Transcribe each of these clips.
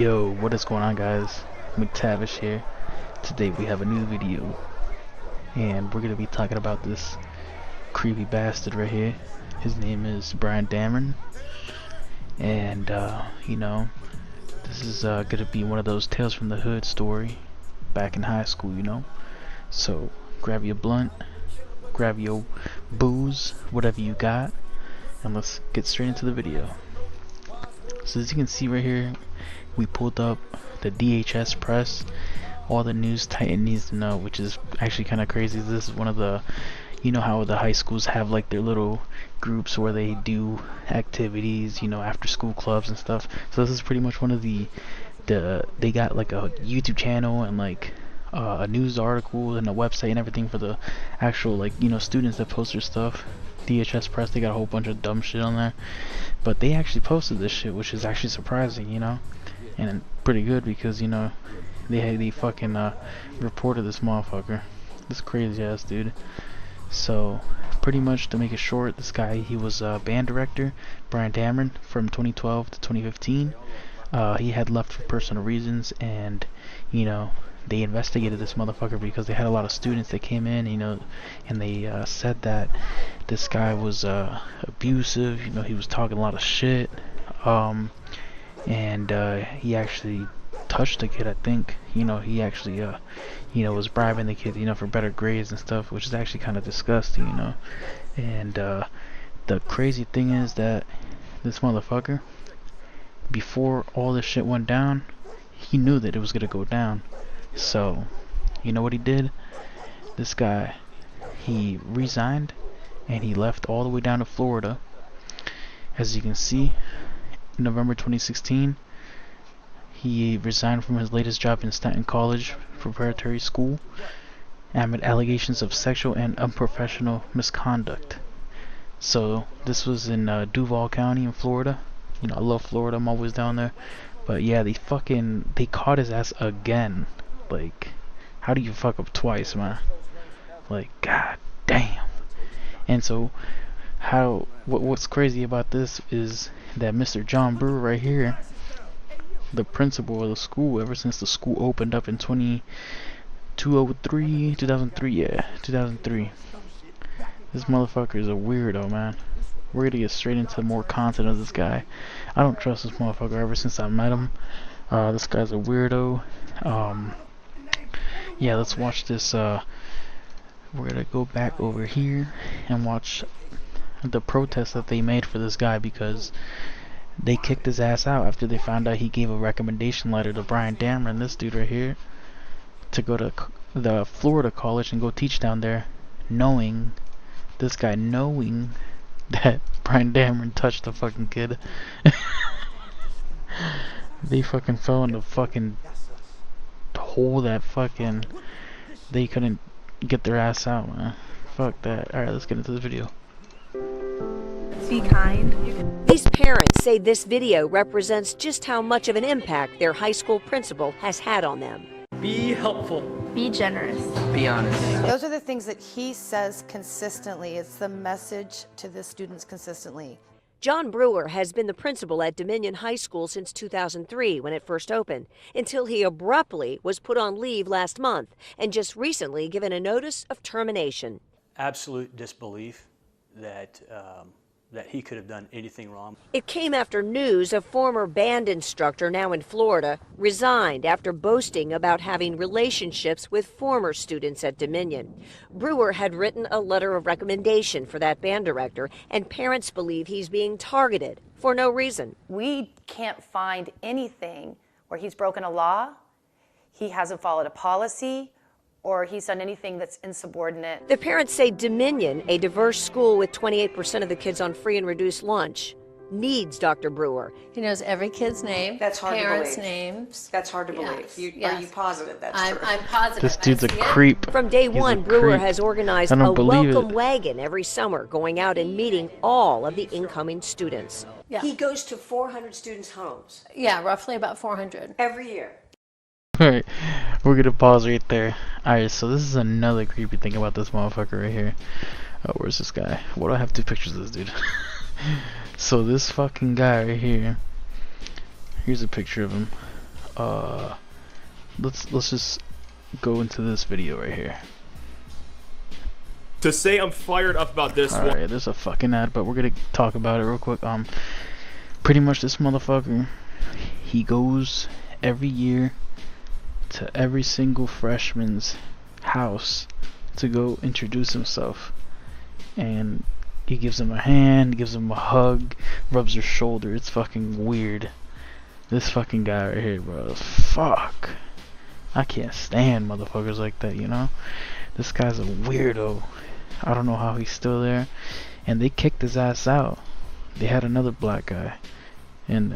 Yo, what is going on, guys? McTavish here. Today we have a new video, and we're gonna be talking about this creepy bastard right here. His name is Damron, and this is gonna be one of those Tales from the Hood story back in high school, So grab your blunt, grab your booze, whatever you got, and let's get straight into the video. So as you can see right here, we pulled up the DHS press, all the news Titan needs to know, which is actually kind of crazy. This is one of the, how the high schools have like their little groups where they do activities, after school clubs and stuff. So this is pretty much one of they got like a YouTube channel and like a news article and a website and everything for the actual students that post their stuff. DHS press, they got a whole bunch of dumb shit on there, but they actually posted this shit, which is actually surprising, and pretty good because they fucking reported this motherfucker, this crazy ass dude. So pretty much to make it short, this guy, he was a band director, Damron, from 2012 to 2015. He had left for personal reasons, and they investigated this motherfucker because they had a lot of students that came in, and they said that this guy was abusive. He was talking a lot of shit, and he actually touched the kid, I think. He actually was bribing the kid, for better grades and stuff, which is actually kind of disgusting, and the crazy thing is that this motherfucker, before all this shit went down, he knew that it was gonna go down. So you know what he did? This guy, he resigned and he left all the way down to Florida. As you can see, in November 2016, he resigned from his latest job in Stanton College Preparatory School amid allegations of sexual and unprofessional misconduct. So this was in Duval County in Florida. I love Florida, I'm always down there. But yeah, they caught his ass again. Like, how do you fuck up twice, man? Like, god damn. And so what's crazy about this is that Mr. John Brewer right here, the principal of the school, ever since the school opened up in 2003, yeah, 2003. This motherfucker is a weirdo, man. We're gonna get straight into more content of this guy. I don't trust this motherfucker ever since I met him. This guy's a weirdo. Yeah, let's watch this. We're gonna go back over here and watch the protest that they made for this guy, because they kicked his ass out after they found out he gave a recommendation letter to Damron, this dude right here, to go to the Florida college and go teach down there, knowing that Damron touched the fucking kid. They fucking fell in the fucking hole that fucking they couldn't get their ass out, man. Fuck that. Alright, let's get into the video. Be kind. These parents say this video represents just how much of an impact their high school principal has had on them. Be helpful. Be generous. Be honest. Those are the things that he says consistently. It's the message to the students consistently. John Brewer has been the principal at Dominion High School since 2003 when it first opened, until he abruptly was put on leave last month and just recently given a notice of termination. Absolute disbelief that he could have done anything wrong. It came after news a former band instructor, now in Florida, resigned after boasting about having relationships with former students at Dominion. Brewer had written a letter of recommendation for that band director, and parents believe he's being targeted for no reason. We can't find anything where he's broken a law, he hasn't followed a policy, or he's done anything that's insubordinate. The parents say Dominion, a diverse school with 28% of the kids on free and reduced lunch, needs Dr. Brewer. He knows every kid's name. That's hard to parents' believe. names. That's hard to Yes, believe. yes. Are you positive that's true? I'm positive. This dude's a I see it. creep. From day He's one, a Brewer creep. has organized I don't a believe welcome it. wagon every summer, going out and meeting all of the incoming students. Yeah. He goes to 400 students' homes Yeah, roughly about 400. every year. Alright, we're gonna pause right there. Alright, so this is another creepy thing about this motherfucker right here. Oh, where's this guy? Why do I have two pictures of this dude? So this fucking guy right here, here's a picture of him. let's just go into this video right here. To say I'm fired up about this one. Alright, there's a fucking ad, but we're gonna talk about it real quick. Pretty much this motherfucker, he goes every year to every single freshman's house to go introduce himself, and he gives them a hand, gives them a hug, rubs their shoulder. It's fucking weird. This fucking guy right here, bro. Fuck. I can't stand motherfuckers like that, you know? This guy's a weirdo. I don't know how he's still there. And they kicked his ass out. They had another black guy. And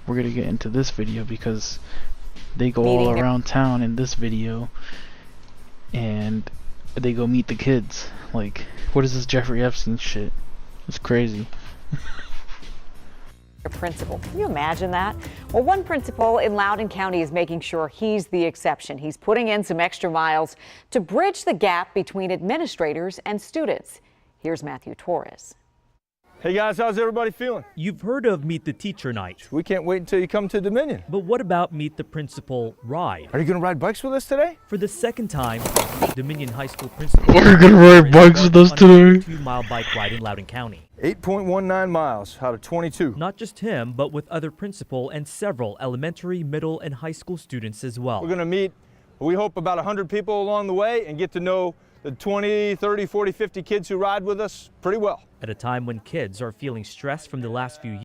we're gonna get into this video because they go all around town in this video. And they go meet the kids. Like, what is this Jeffrey Epstein shit? It's crazy. Principal. Can you imagine that? Well, one principal in Loudoun County is making sure he's the exception. He's putting in some extra miles to bridge the gap between administrators and students. Here's Matthew Torres. Hey guys, how's everybody feeling? You've heard of Meet the Teacher Night. We can't wait until you come to Dominion. But what about Meet the Principal Ride? Are you going to ride bikes with us today? For the second time, Dominion High School principal. Are you going to ride bikes with us today? 2-mile bike ride in Loudoun County. 8.19 miles out of 22. Not just him, but with other principal and several elementary, middle, and high school students as well. We're going to meet, we hope, about 100 people along the way and get to know the 20, 30, 40, 50 kids who ride with us pretty well. At a time when kids are feeling stressed from the last few years.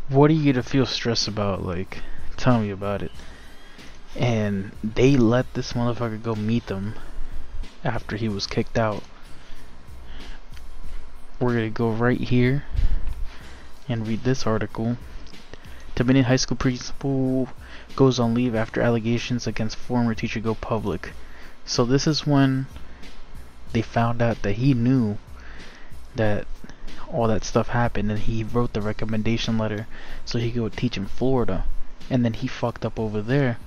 What are you gonna feel stressed about? Like, tell me about it. And they let this motherfucker go meet them after he was kicked out. We're gonna go right here and read this article. Dominion High School principal goes on leave after allegations against former teacher go public. So this is when they found out that he knew that all that stuff happened, and he wrote the recommendation letter so he could go teach in Florida, and then he fucked up over there,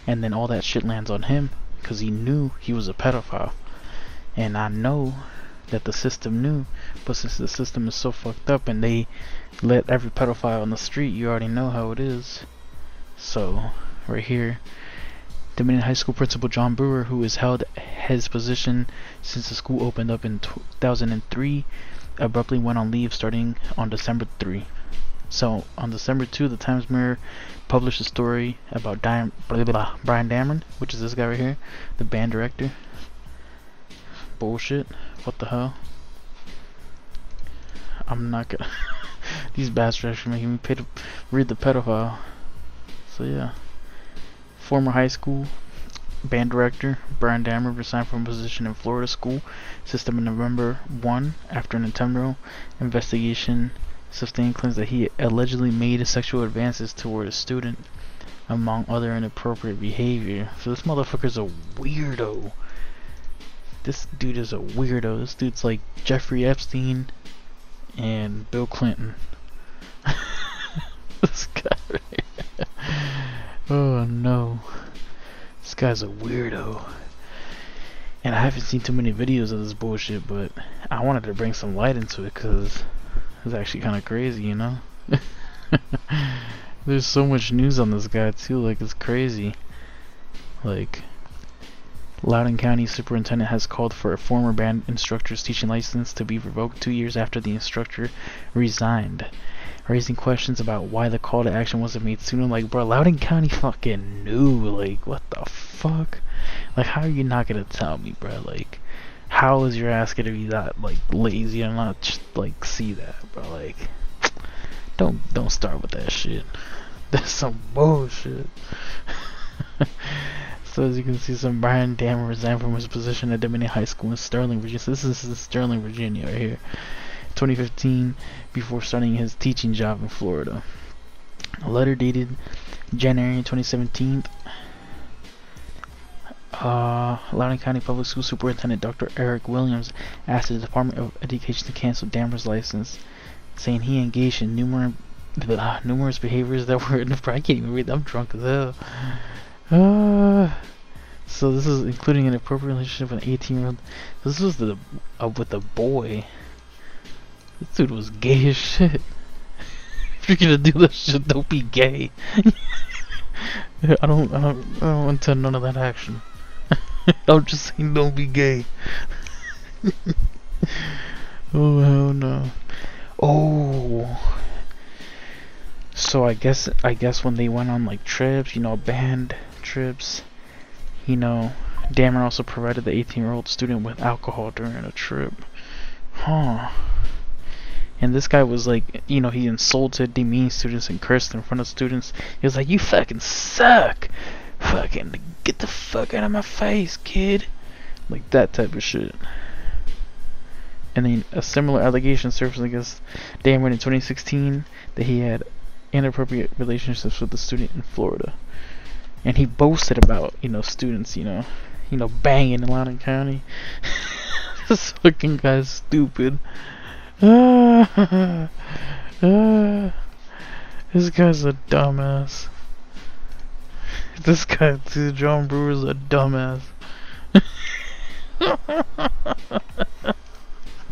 and then all that shit lands on him because he knew he was a pedophile. And I know that the system knew, but since the system is so fucked up and they let every pedophile on the street, you already know how it is. So right here, Dominion High School Principal John Brewer, who has held his position since the school opened up in 2003, abruptly went on leave starting on December 3. So on December 2, the Times Mirror published a story about Brian Damron, which is this guy right here, the band director. Bullshit. What the hell? I'm not gonna these bastards are making me pay to read the pedophile. So yeah. Former high school band director Brian Damron resigned from a position in Florida school system on November 1 after an internal investigation sustained claims that he allegedly made sexual advances toward a student, among other inappropriate behavior. So this motherfucker's a weirdo. This dude is a weirdo. This dude's like Jeffrey Epstein and Bill Clinton. This guy right here. Oh no. This guy's a weirdo. And I haven't seen too many videos of this bullshit, but I wanted to bring some light into it because it's actually kind of crazy, you know? There's so much news on this guy too, like it's crazy. Like, Loudoun County Superintendent has called for a former band instructor's teaching license to be revoked 2 years after the instructor resigned, raising questions about why the call to action wasn't made sooner. Like, bro, Loudoun County fucking knew. Like, what the fuck? Like, how are you not gonna tell me, bro? Like, how is your ass gonna be that, like, lazy and not just, like, see that, bro? Like, don't start with that shit. That's some bullshit. So as you can see, some Brian Damron resigned from his position at Dominion High School in Sterling, Virginia. So this is in Sterling, Virginia right here. 2015, before starting his teaching job in Florida. A letter dated January 2017. Loudoun County Public School Superintendent Dr. Eric Williams asked the Department of Education to cancel Damron's license, saying he engaged in numerous behaviors that were I can't even read. I'm drunk as hell. So this is including an inappropriate relationship with an 18-year-old. This was with a boy. This dude was gay as shit. you're gonna do that shit, don't be gay. I don't intend none of that action. I'm just saying, don't be gay. Oh hell no. Oh. So I guess when they went on like trips, you know, band trips, you know, Damron also provided the 18-year-old student with alcohol during a trip. Huh. And this guy was like, you know, he insulted, demeaned students and cursed in front of students. He was like, you fucking suck. Fucking get the fuck out of my face, kid. Like that type of shit. And then a similar allegation surfaced against Damron in 2016 that he had inappropriate relationships with a student in Florida. And he boasted about, you know, students, you know, banging in Loudoun County. This fucking guy's stupid. This guy's a dumbass. This guy, too, John Brewer's a dumbass.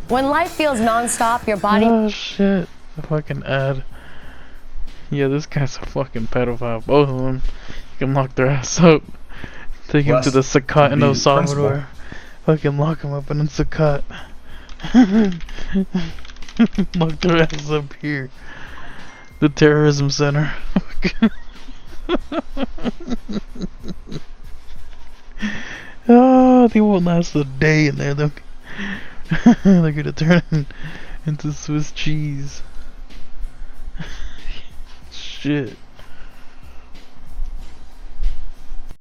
When life feels non-stop, your body... Oh shit, the fucking ad. Yeah, this guy's a fucking pedophile. Both of them. You can lock their ass up. Take him to the Sacat in El Salvador. Fucking lock him up in the Sacat. Lock their ass up here. The terrorism center. Oh, they won't last a day in there. They're gonna turn into Swiss cheese. Shit.